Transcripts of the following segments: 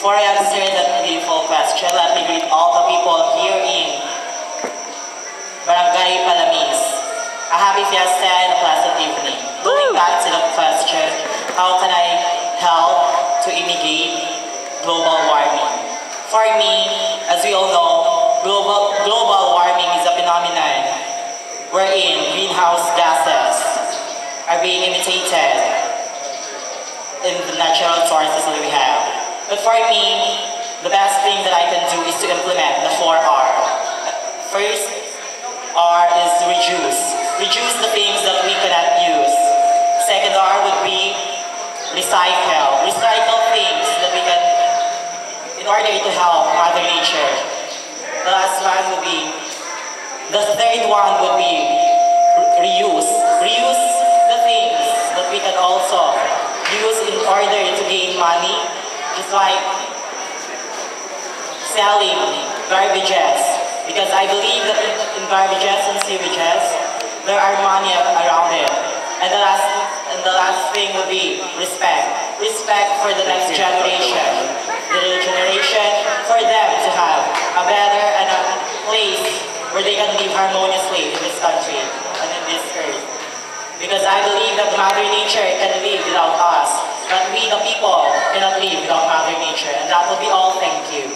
Before I answer that beautiful question, let me greet all the people here in Barangay Palamis. A happy fiesta and a pleasant evening. Going back to the question, how can I help to mitigate global warming? For me, as we all know, global warming is a phenomenon wherein greenhouse gases are being imitated in the natural sources that we have. But for me, the best thing that I can do is to implement the 4R. First, R is reduce. Reduce the things that we cannot use. Second R would be recycle. Recycle things that we can, in order to help Mother Nature. The last one would be, the third one would be reuse. Reuse the things that we can also use in order to gain money, just like selling garbages. Because I believe that in garbages and sewages, there are money around it. And the last thing would be respect. Respect for the next generation. The generation for them to have a better and a place where they can live harmoniously in this country and in this earth. Because I believe that Mother Nature can live without us, but we the people cannot live without Mother Nature. And that will be all. Thank you.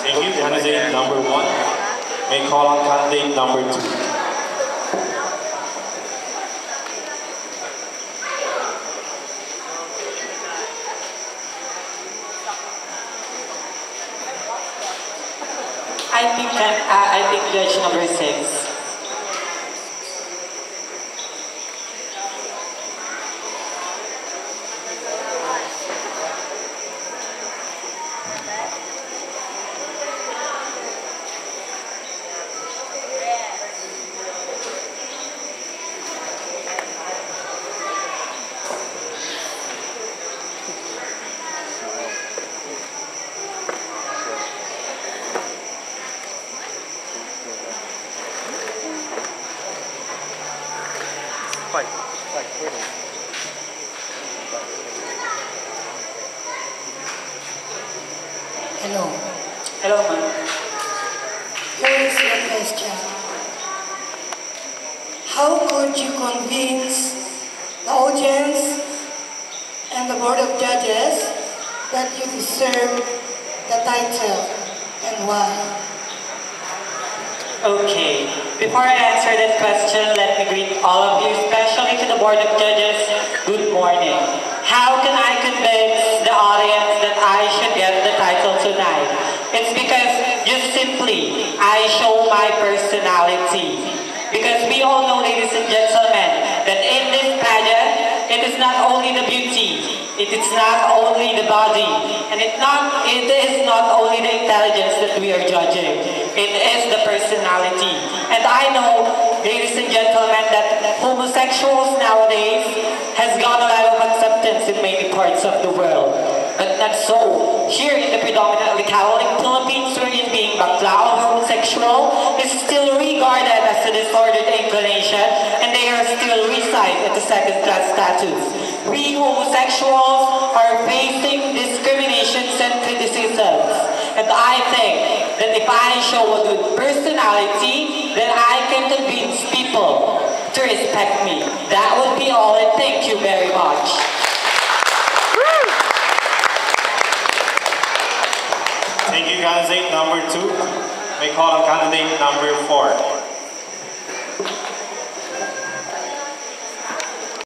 Thank you. Candidate number 1. May call on candidate number 2. I think judge number 6. Hello. Hello, ma'am. Here is your question. How could you convince the audience and the board of judges that you deserve the title and why? Okay. Before I answer that question, let me greet all of you, especially to the board of judges. Good morning. How can I convince the audience that I should get the title tonight? It's because just simply I show my personality. Because we all know, ladies and gentlemen, that in this pageant, it is not only the beauty, it is not only the body, and it is not only the intelligence that we are judging. It is the personality. And I know, ladies and gentlemen, that homosexuals nowadays has got a lot of acceptance in many parts of the world. But not so. Here in the predominantly Catholic Philippines, wherein being bakla or homosexual is still regarded as a disordered inclination, and they are still reside at the second-class status. We homosexuals are facing discriminations and criticisms. And I think that if I show a good personality, then I can convince people to respect me. That would be all, and thank you very much. Thank you, candidate number 2. May call on candidate number 4.